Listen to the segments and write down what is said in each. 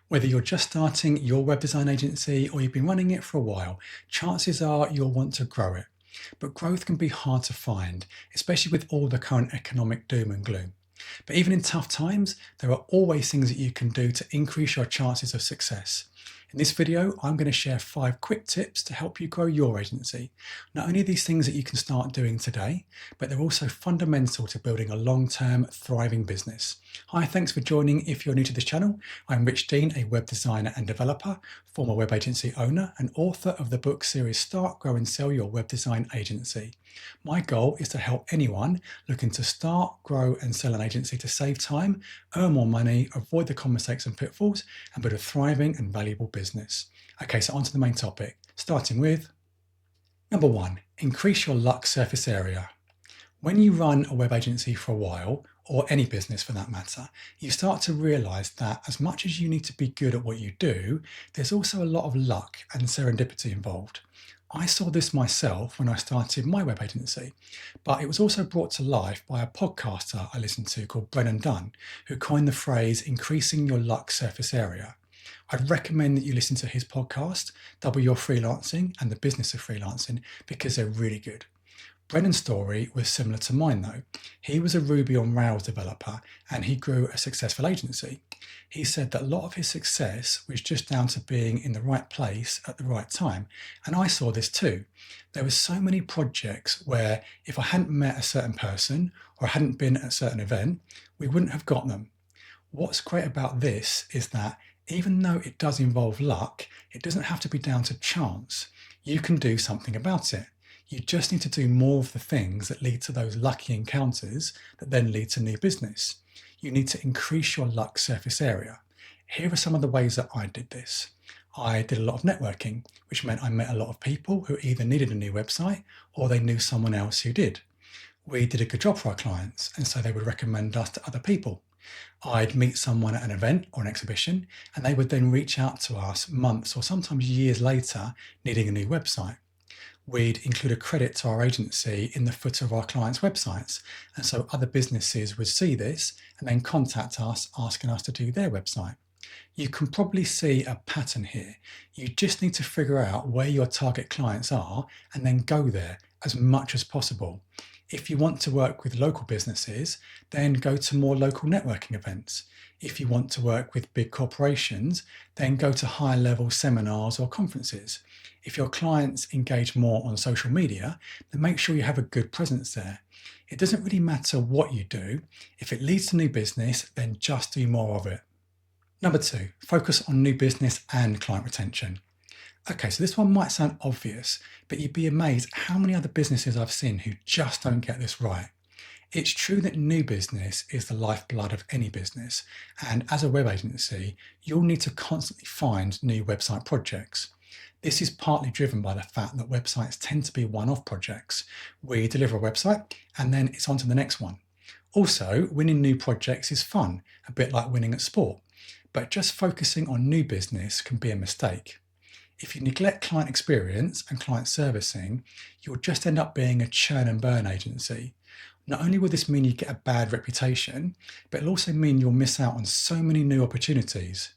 Whether you're just starting your web design agency or you've been running it for a while, chances are you'll want to grow it. But growth can be hard to find, especially with all the current economic doom and gloom. But even in tough times, there are always things that you can do to increase your chances of success. In this video, I'm going to share 5 quick tips to help you grow your agency. Not only are these things that you can start doing today, but they're also fundamental to building a long-term, thriving business. Hi, thanks for joining. If you're new to this channel, I'm Rich Dean, a web designer and developer, former web agency owner, and author of the book series Start, Grow and Sell Your Web Design Agency. My goal is to help anyone looking to start, grow and sell an agency to save time, earn more money, avoid the common mistakes and pitfalls, and build a thriving and valuable business. Okay, so on to the main topic, starting with number 1, increase your luck surface area. When you run a web agency for a while, or any business for that matter, you start to realize that as much as you need to be good at what you do, there's also a lot of luck and serendipity involved. I saw this myself when I started my web agency, but it was also brought to life by a podcaster I listened to called Brennan Dunn, who coined the phrase increasing your luck surface area. I'd recommend that you listen to his podcast, Double Your Freelancing and the Business of Freelancing, because they're really good. Brennan's story was similar to mine though. He was a Ruby on Rails developer and he grew a successful agency. He said that a lot of his success was just down to being in the right place at the right time. And I saw this too. There were so many projects where if I hadn't met a certain person or hadn't been at a certain event, we wouldn't have got them. What's great about this is that even though it does involve luck, it doesn't have to be down to chance. You can do something about it. You just need to do more of the things that lead to those lucky encounters that then lead to new business. You need to increase your luck surface area. Here are some of the ways that I did this. I did a lot of networking, which meant I met a lot of people who either needed a new website or they knew someone else who did. We did a good job for our clients, and so they would recommend us to other people. I'd meet someone at an event or an exhibition, and they would then reach out to us months or sometimes years later needing a new website. We'd include a credit to our agency in the footer of our clients' websites. And so other businesses would see this and then contact us asking us to do their website. You can probably see a pattern here. You just need to figure out where your target clients are and then go there as much as possible. If you want to work with local businesses, then go to more local networking events. If you want to work with big corporations, then go to higher level seminars or conferences. If your clients engage more on social media, then make sure you have a good presence there. It doesn't really matter what you do. If it leads to new business, then just do more of it. Number 2, focus on new business and client retention. Okay, so this one might sound obvious, but you'd be amazed how many other businesses I've seen who just don't get this right. It's true that new business is the lifeblood of any business, and as a web agency, you'll need to constantly find new website projects. This is partly driven by the fact that websites tend to be one-off projects. We deliver a website and then it's on to the next one. Also, winning new projects is fun, a bit like winning at sport, but just focusing on new business can be a mistake. If you neglect client experience and client servicing, you'll just end up being a churn and burn agency. Not only will this mean you get a bad reputation, but it'll also mean you'll miss out on so many new opportunities.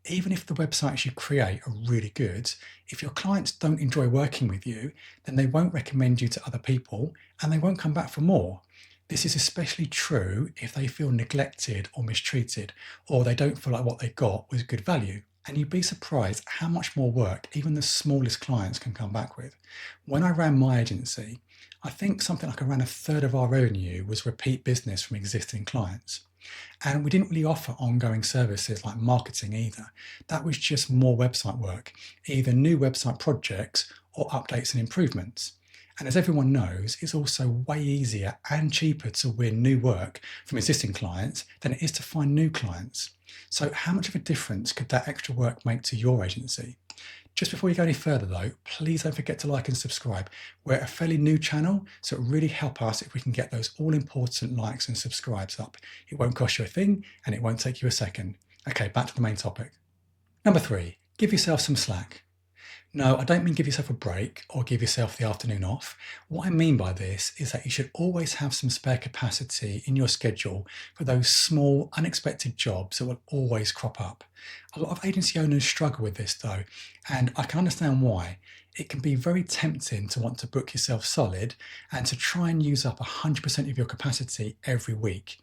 Even if the websites you create are really good, if your clients don't enjoy working with you, then they won't recommend you to other people and they won't come back for more. This is especially true if they feel neglected or mistreated, or they don't feel like what they got was good value. And you'd be surprised how much more work even the smallest clients can come back with. When I ran my agency, I think something like around a third of our revenue was repeat business from existing clients. And we didn't really offer ongoing services like marketing either. That was just more website work, either new website projects or updates and improvements. And as everyone knows, it's also way easier and cheaper to win new work from existing clients than it is to find new clients. So how much of a difference could that extra work make to your agency? Just before you go any further though, please don't forget to like and subscribe. We're a fairly new channel, so it would really help us if we can get those all important likes and subscribes up. It won't cost you a thing and it won't take you a second. Okay, back to the main topic. Number 3, give yourself some slack. No, I don't mean give yourself a break or give yourself the afternoon off. What I mean by this is that you should always have some spare capacity in your schedule for those small, unexpected jobs that will always crop up. A lot of agency owners struggle with this though, and I can understand why. It can be very tempting to want to book yourself solid and to try and use up 100% of your capacity every week.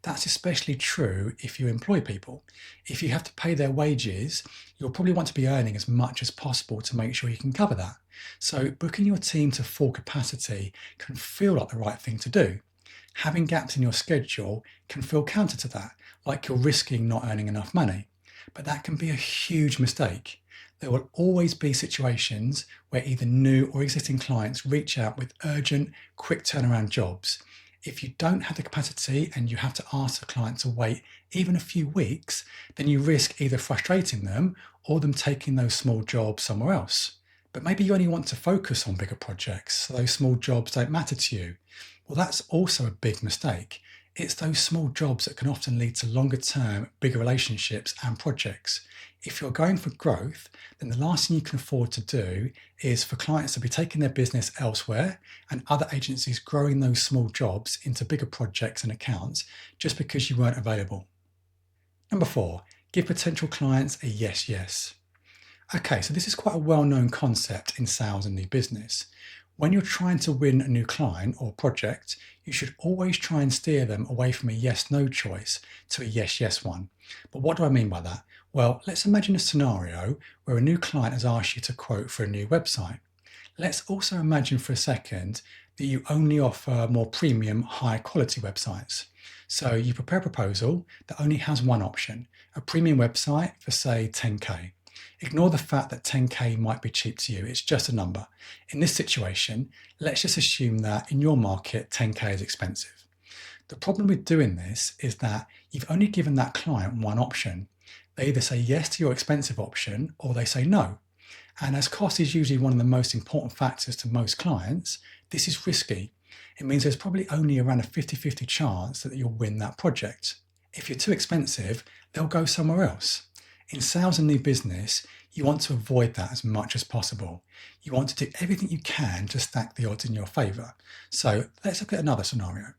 That's especially true if you employ people. If you have to pay their wages, you'll probably want to be earning as much as possible to make sure you can cover that. So, booking your team to full capacity can feel like the right thing to do. Having gaps in your schedule can feel counter to that, like you're risking not earning enough money. But that can be a huge mistake. There will always be situations where either new or existing clients reach out with urgent, quick turnaround jobs. If you don't have the capacity and you have to ask the client to wait even a few weeks, then you risk either frustrating them or them taking those small jobs somewhere else. But maybe you only want to focus on bigger projects, so those small jobs don't matter to you. Well, that's also a big mistake. It's those small jobs that can often lead to longer term, bigger relationships and projects. If you're going for growth, then the last thing you can afford to do is for clients to be taking their business elsewhere and other agencies growing those small jobs into bigger projects and accounts just because you weren't available. Number 4, give potential clients a yes, yes. Okay, so this is quite a well-known concept in sales and new business. When you're trying to win a new client or project, you should always try and steer them away from a yes-no choice to a yes-yes one. But what do I mean by that? Well, let's imagine a scenario where a new client has asked you to quote for a new website. Let's also imagine for a second that you only offer more premium, high quality websites. So you prepare a proposal that only has one option, a premium website for say 10K. Ignore the fact that 10K might be cheap to you, it's just a number. In this situation, let's just assume that in your market, 10K is expensive. The problem with doing this is that you've only given that client one option. They either say yes to your expensive option or they say no. And as cost is usually one of the most important factors to most clients, this is risky. It means there's probably only around a 50-50 chance that you'll win that project. If you're too expensive, they'll go somewhere else. In sales and new business, you want to avoid that as much as possible. You want to do everything you can to stack the odds in your favour. So let's look at another scenario.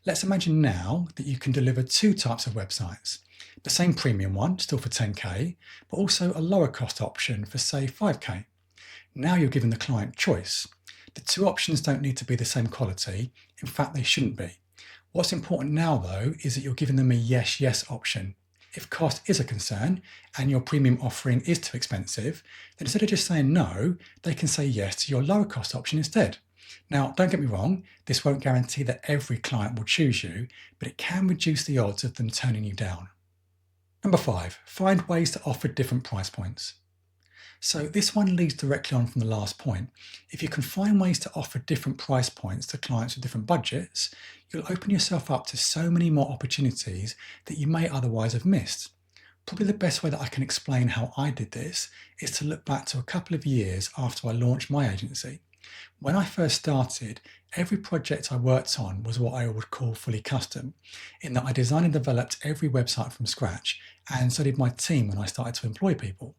Let's imagine now that you can deliver two types of websites. The same premium one, still for 10K, but also a lower cost option for say 5K. Now you're giving the client choice. The two options don't need to be the same quality. In fact, they shouldn't be. What's important now though is that you're giving them a yes, yes option. If cost is a concern and your premium offering is too expensive, then instead of just saying no, they can say yes to your lower cost option instead. Now, don't get me wrong, this won't guarantee that every client will choose you, but it can reduce the odds of them turning you down. Number 5, find ways to offer different price points. So this one leads directly on from the last point. If you can find ways to offer different price points to clients with different budgets, you'll open yourself up to so many more opportunities that you may otherwise have missed. Probably the best way that I can explain how I did this is to look back to a couple of years after I launched my agency. When I first started, every project I worked on was what I would call fully custom, in that I designed and developed every website from scratch, and so did my team when I started to employ people.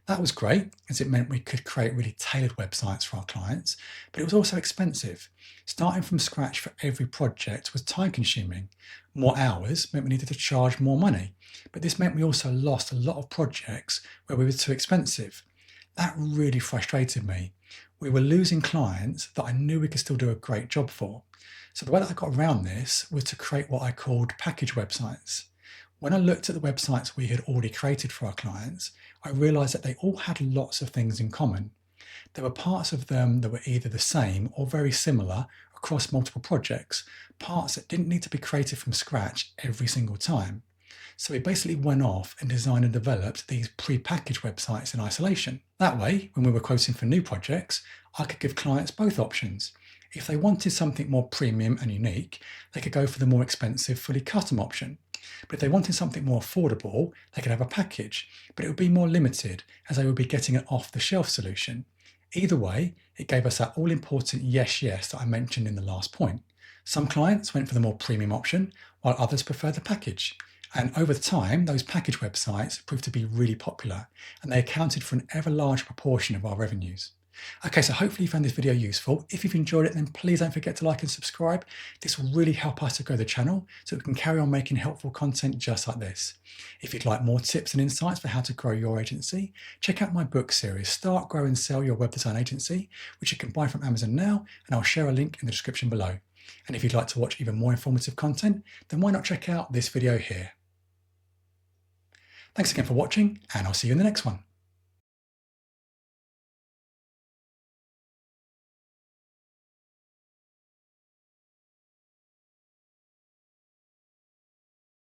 That was great, as it meant we could create really tailored websites for our clients, but it was also expensive. Starting from scratch for every project was time consuming. More hours meant we needed to charge more money, but this meant we also lost a lot of projects where we were too expensive. That really frustrated me. We were losing clients that I knew we could still do a great job for. So the way that I got around this was to create what I called package websites. When I looked at the websites we had already created for our clients, I realized that they all had lots of things in common. There were parts of them that were either the same or very similar across multiple projects, parts that didn't need to be created from scratch every single time. So we basically went off and designed and developed these pre-packaged websites in isolation. That way, when we were quoting for new projects, I could give clients both options. If they wanted something more premium and unique, they could go for the more expensive, fully custom option. But if they wanted something more affordable, they could have a package, but it would be more limited as they would be getting an off-the-shelf solution. Either way, it gave us that all-important yes, yes that I mentioned in the last point. Some clients went for the more premium option, while others preferred the package. And over time, those package websites proved to be really popular, and they accounted for an ever larger proportion of our revenues. Okay, so hopefully you found this video useful. If you've enjoyed it, then please don't forget to like and subscribe. This will really help us to grow the channel so we can carry on making helpful content just like this. If you'd like more tips and insights for how to grow your agency, check out my book series, Start, Grow and Sell Your Web Design Agency, which you can buy from Amazon now, and I'll share a link in the description below. And if you'd like to watch even more informative content, then why not check out this video here. Thanks again for watching, and I'll see you in the next one.